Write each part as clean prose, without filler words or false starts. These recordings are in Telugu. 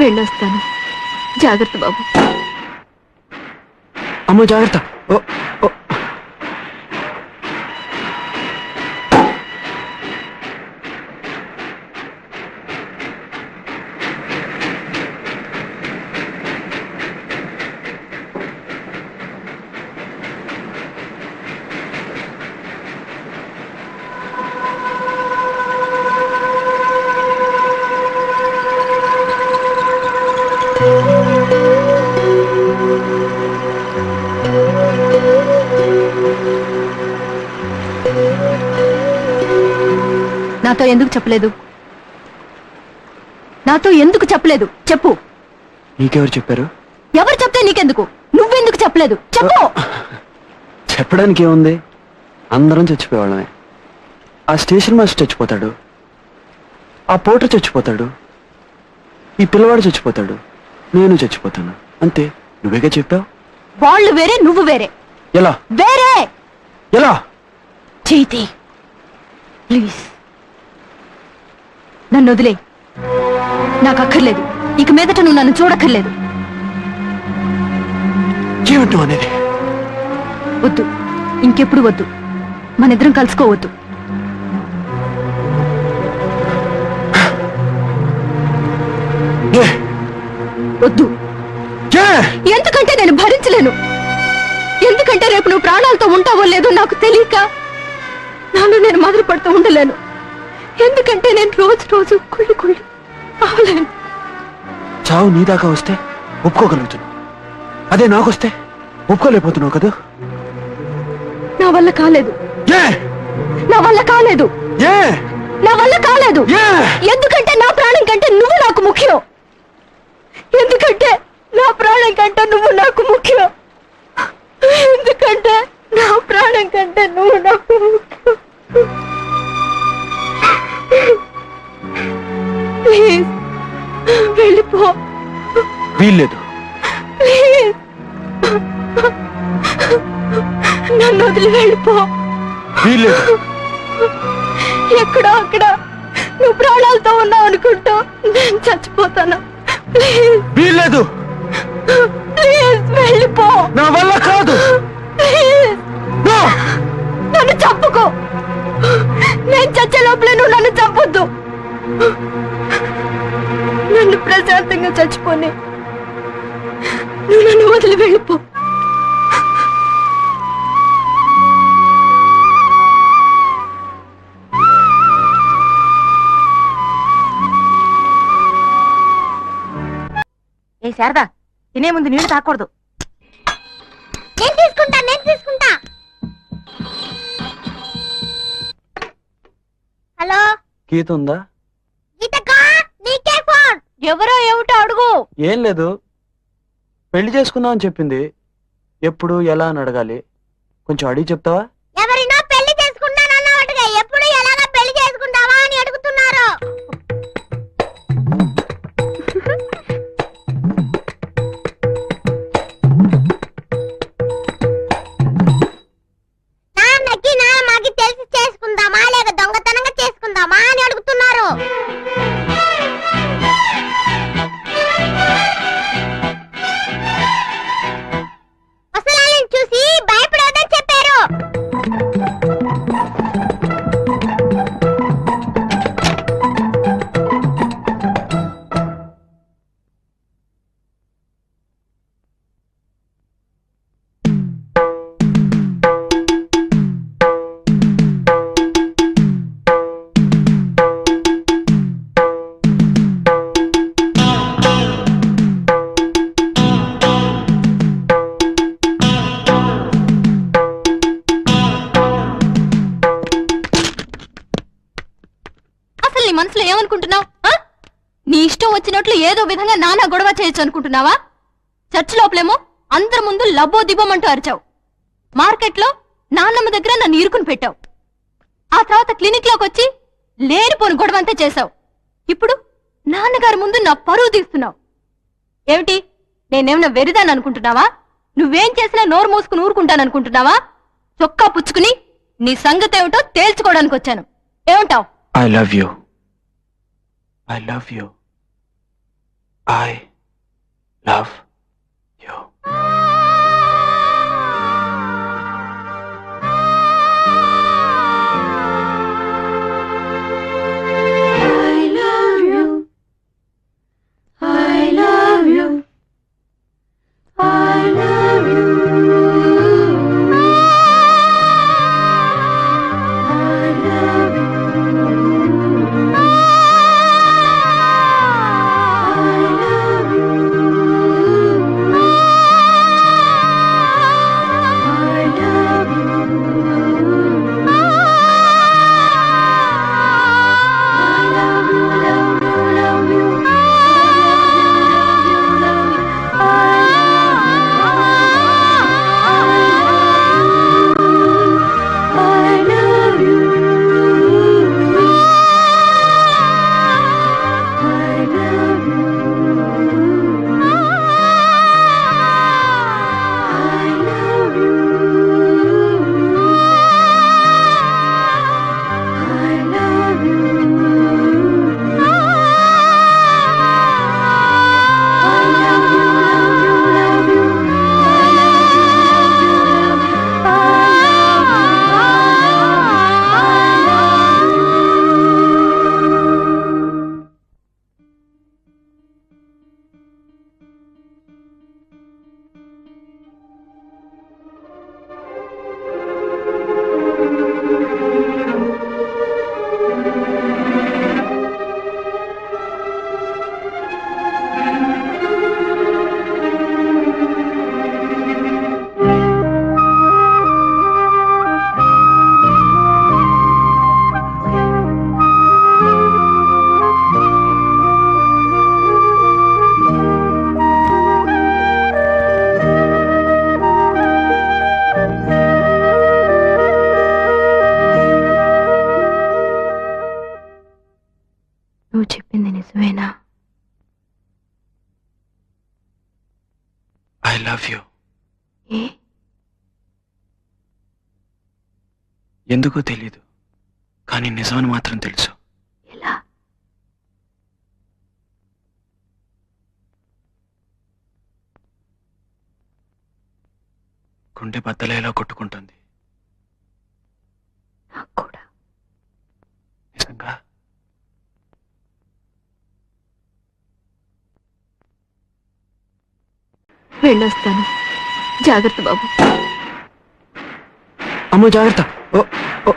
వెళ్ళొస్తాను. జాగ్రత్త బాబు. అమ్మ జాగ్రత్త. నాతో ఎందుకు చెప్పలేదు? నాతో ఎందుకు చెప్పలేదు చెప్పు. నీకెవరు చెప్పారు? ఎవరు చెప్తే నీకెందుకు? నువ్వెందుకు చెప్పలేదు చెప్పు. చెప్పడానికి ఏముంది, అందరం చచ్చిపోయేవాళ్ళమే. ఆ స్టేషన్ మాస్టర్ చచ్చిపోతాడు, ఆ పోటర్ చచ్చిపోతాడు, ఈ పిల్లవాడు చచ్చిపోతాడు, నేను చచ్చిపోతాను, అంతే. నువ్వేగా చెప్పావు. వాళ్ళు వేరే నువ్వు వేరే. ఎలా వేరే? ఎలా? చైతి ప్లీజ్ నన్ను వదిలే. నాకు అక్కర్లేదు, ఇక మీదట నువ్వు నన్ను చూడక్కర్లేదు. ఏమిటో అనేది? వద్దు, ఇంకెప్పుడు వద్దు. మనిద్దరం కలుసుకోవద్దు. వద్దు. ఎందుకంటే నేను భరించలేను. ఎందుకంటే రేపు నువ్వు ప్రాణాలతో ఉంటావో లేదో నాకు తెలియక నాలో నేను మొదలు పడుతూ ఉండలేను. ఎందుకంటే నేను రోజు రోజు కుళ్ళి కుళ్ళి అవలేను. చావు నీ దాకా వస్తే ఒప్పుకోగలుగుతున్నావు, అదే నాకొస్తే ఒప్పుకోలేకపోతున్నావు కదా. నా వల్ల కాలేదు. నా వల్ల కాలేదు. నా వల్ల కాలేదు. ఎందుకంటే నా ప్రాణం కంటే నువ్వు నాకు ముఖ్యం. ఎందుకంటే నా ప్రాణం కంటే నువ్వు నాకు ముఖ్యం. ఎందుకంటే నా ప్రాణం కంటే నువ్వు నాకు ముఖ్యం. ప్లీజ్ వెళ్ళిపో. వీల్లేదు. ప్లీజ్ నన్ను వదిలి వెళ్ళిపో. వీల్లేదు. ఎక్కడో అక్కడ నువ్వు ప్రాణాలతో ఉన్నావు అనుకుంటూ నేను చచ్చిపోతాను. ప్లీజ్. వీల్లేదు. ప్లీజ్ వెళ్ళిపో. నా వల్ల కాదు. ప్లీజ్ నన్ను చంపుకో. నేను చచ్చే లోపలే నువ్వు నన్ను చంపొద్దు. నన్ను ప్రశాంతంగా చచ్చిపోని నువ్వు నన్ను వదిలి వెళ్ళిపో. ఏ శారదా, తినే ముందు నీళ్లు తాకూడదు. నేను తీసుకుంటా. హలో, గీత ఉందా? గీతకా, నీకే ఫోన్. ఎవరో ఏమిటో అడుగు. ఏం లేదు, పెళ్లి చేసుకుందాం అని చెప్పింది. ఎప్పుడు ఎలా అని అడగాలి, కొంచెం అడిగి చెప్తావా? ఎవరినో పెళ్లి చేసుకుంటానన్నట్టుగా ఎప్పుడు ఎలాగా పెళ్లి చేసుకుంటావా అని అడుగుతున్నారు. నాన్నకి నాన్నకి తెలిసి చేసుకుందామా లేక దొంగతనంగా చేసుకుందామా అని అడుగుతున్నారు. అసలు చూసి భయపడొద్దని చెప్పారు. నీ మనసులో ఏమనుకుంటున్నావు? నీ ఇష్టం వచ్చినట్లు ఏదో విధంగా నానా గొడవ చేయొచ్చు అనుకుంటున్నావా? చర్చ్ లోపలేమో అందరి ముందు లబ్బో దిబ్బోమంటూ అరిచావు. మార్కెట్లో నాన్నమ్మ దగ్గర నన్ను ఇరుకుని పెట్టావు. ఆ తర్వాత క్లినిక్ లోకి వచ్చి లేనిపోని గొడవంతా చేశావు. ఇప్పుడు నాన్నగారి ముందు నా పరువు తీస్తున్నావు. ఏమిటి, నేనేమన్నా వెరిదాన్ని అనుకుంటున్నావా? నువ్వేం చేసినా నోరు మూసుకుని ఊరుకుంటాననుకుంటున్నావా? చొక్కా పుచ్చుకుని నీ సంగతి ఏమిటో తేల్చుకోవడానికి వచ్చాను. ఏమంటావు? I love you. I love you. I love you. నువ్వు చెప్పింది నిజమేనా? I love you. ఎందుకో తెలీదు, కానీ నిజమని మాత్రం తెలుసు. ఎలా? గుండె బద్దలేలా కొట్టుకుంటుంది. నాకు కూడా. నిజంగా? వెళ్ళొస్తాను. జాగ్రత్త బాబు. అమ్మో జాగ్రత్త. ఓ ఓ.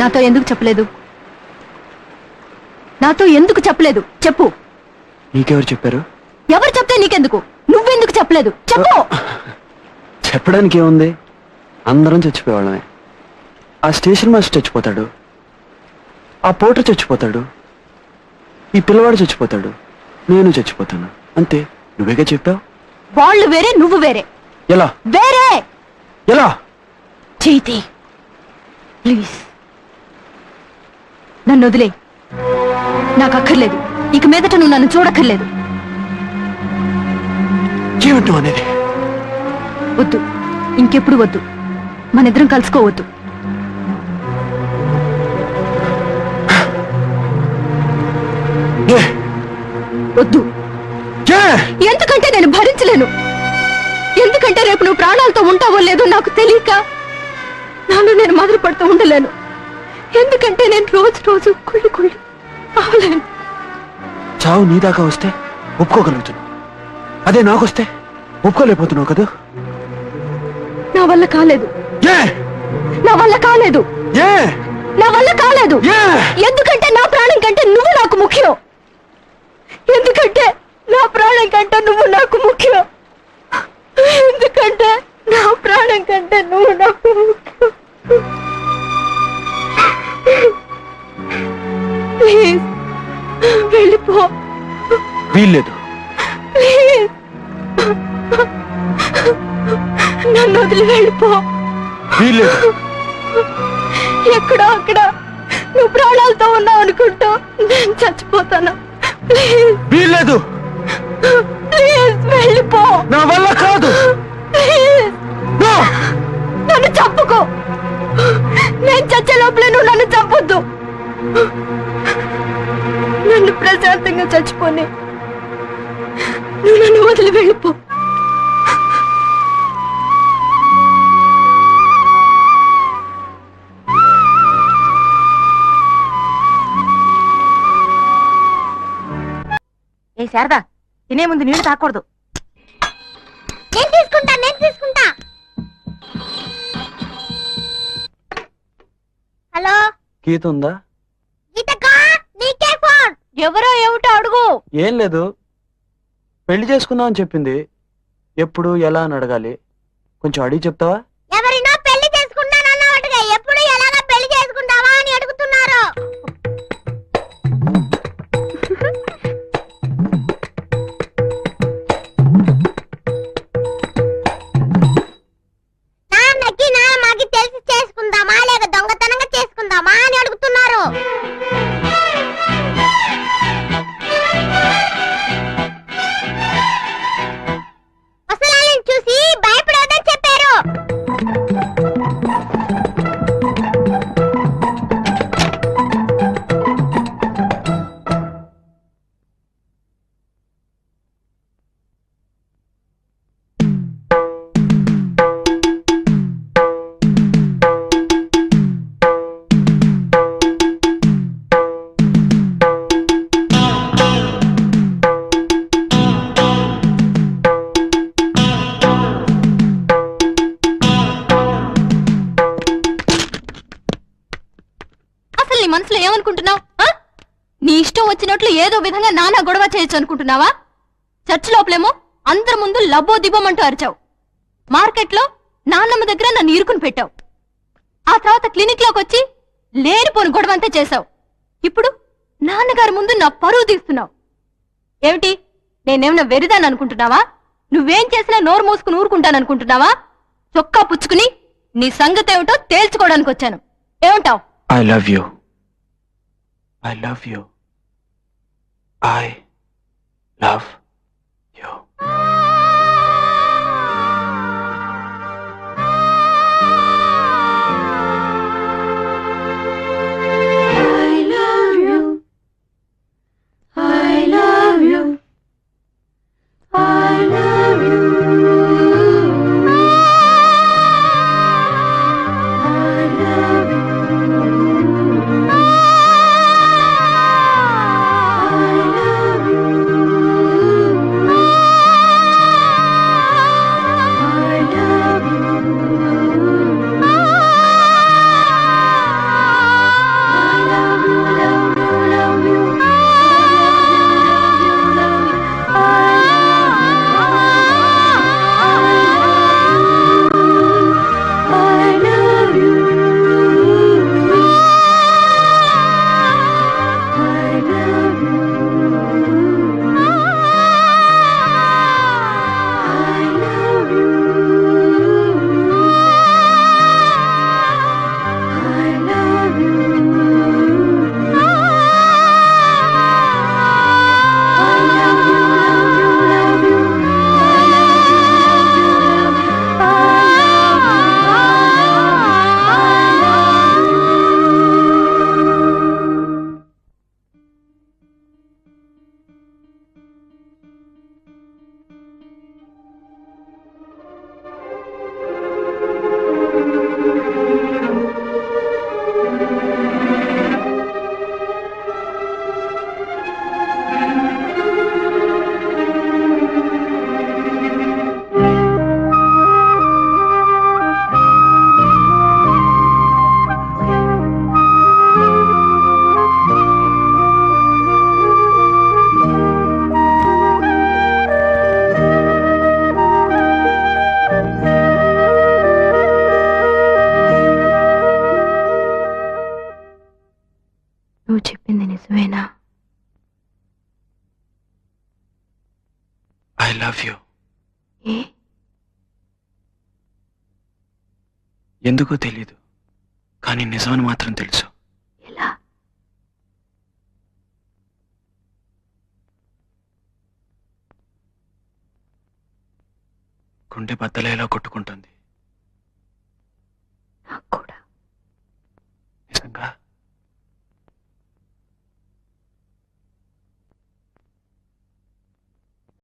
నాతో ఎందుకు చెప్పలేదు? నాతో ఎందుకు చెప్పలేదు? చెప్పు. నీకెవరు చెప్పారు? ఎవరు చెప్తే నీకెందుకు? నువ్వెందుకు చెప్పలేదు? చెప్పు. చెప్పడానికి ఏముంది, అందరం చచ్చిపోయేవాళ్ళమే. ఆ స్టేషన్ మాస్టర్ చచ్చిపోతాడు, ఆ పోటర్ చచ్చిపోతాడు, ఈ పిల్లవాడు చచ్చిపోతాడు, నేను చచ్చిపోతాను, అంతే. నువ్వేగా చెప్పావు. వాళ్ళు వేరే, నువ్వు వేరే. ఎలా? వేరే. ఎలా? చైతి ప్లీజ్ నన్ను వదిలే. నాకు అక్కర్లేదు. ఇక మీదట నువ్వు నన్ను చూడక్కర్లేదు. ఏమిటో అనేది? వద్దు, ఇంకెప్పుడు వద్దు. మనిద్దరం కలుసుకోవద్దు. వద్దు. ఎందుకంటే నేను భరించలేను. ఎందుకంటే రేపు నువ్వు ప్రాణాలతో ఉంటావో లేదో నాకు తెలియక నాలో నేను మొదలు పడుతూ ఉండలేను. ఎందుకంటే నేను రోజు రోజు కుళ్ళి కుళ్ళి అవలేను. చావు నీ దాకా వస్తే ఒప్పుకోగలుగుతున్నావు, అదే నాకొస్తే ఒప్పుకోలేకపోతున్నావు కదా. నా వల్ల కాలేదు. నా వల్ల కాలేదు. నా వల్ల కాలేదు. ఎందుకంటే నా ప్రాణం కంటే నువ్వు నాకు ముఖ్యం. ఎందుకంటే నా ప్రాణం కంటే నువ్వు నాకు ముఖ్యం. ఎందుకంటే నా ప్రాణం కంటే నువ్వు నాకు ముఖ్యం. వెళ్ళిపో. వీల్లేదు. ప్లీజ్ నన్ను వదిలి వెళ్ళిపో. వీల్లేదు. ఎక్కడో అక్కడ నువ్వు ప్రాణాలతో ఉన్నావు అనుకుంటూ నేను చచ్చిపోతాను. ప్లీజ్ వీల్లేదు. ప్లీజ్ వెళ్ళిపో. నా వల్ల కాదు. Please No! నన్ను చంపుకో. నేను చచ్చే లోపలే నువ్వు నన్ను చంపొద్దు. నన్ను ప్రశాంతంగా చచ్చిపోని. నువ్వు నన్ను వదిలి వెళ్ళిపో. ఏ శారదా, తినే ముందు నీళ్లు తాకూడదు. నేను తీసుకుంటా. హలో గీత ఉందా? గీతకా, నీకే ఫోన్. ఎవరో ఏమిటో అడుగు. ఏం లేదు, పెళ్లి చేసుకుందాం అని చెప్పింది. ఎప్పుడు ఎలా అని అడగాలి, కొంచెం అడిగి చెప్తావా? ఎవరినో పెళ్లి చేసుకుంటానన్నట్టుగా ఎప్పుడు ఎలాగా పెళ్లి చేసుకుంటావా అని అడుగుతున్నారు. నాన్నకి నాన్నకి తెలిసి చేసుకుందామా లేక దొంగతనంగా చేసుకుందామా అని అడుగుతున్నారు. అసలు చూసి భయపడవద్దని చెప్పారు. అసలు నీ మనసులో ఏమనుకుంటున్నావు? నీ ఇష్టం వచ్చినట్లు ఏదో విధంగా నానా గొడవ చేయొచ్చు అనుకుంటున్నావా? చర్చ్ లోపలేమో అందరి ముందు లబ్బో దిబ్బమంటూ అరిచావు. మార్కెట్లో నాన్నమ్మ దగ్గర నన్ను ఇరుకుని పెట్టావు. ఆ తర్వాత క్లినిక్ లోకి వచ్చి లేనిపోని గొడవ అంతా చేశావు. ఇప్పుడు నాన్నగారి ముందు నా పరువు తీస్తున్నావు. ఏమిటి, నేనేమన్నా వెరిదాన్ని అనుకుంటున్నావా? నువ్వేం చేసినా నోరు మూసుకుని ఊరుకుంటాననుకుంటున్నావా? చొక్కా పుచ్చుకుని నీ సంగతి ఏమిటో తేల్చుకోవడానికి వచ్చాను. ఏమంటావు? I love you. I love you. I love you. నువ్వు చెప్పింది నిజమేనా? I love you. ఏ ఎందుకో తెలీదు, కానీ నిజమని మాత్రం తెలుసు. ఎలా? గుండె బద్దలేలా కొట్టుకుంటుంది.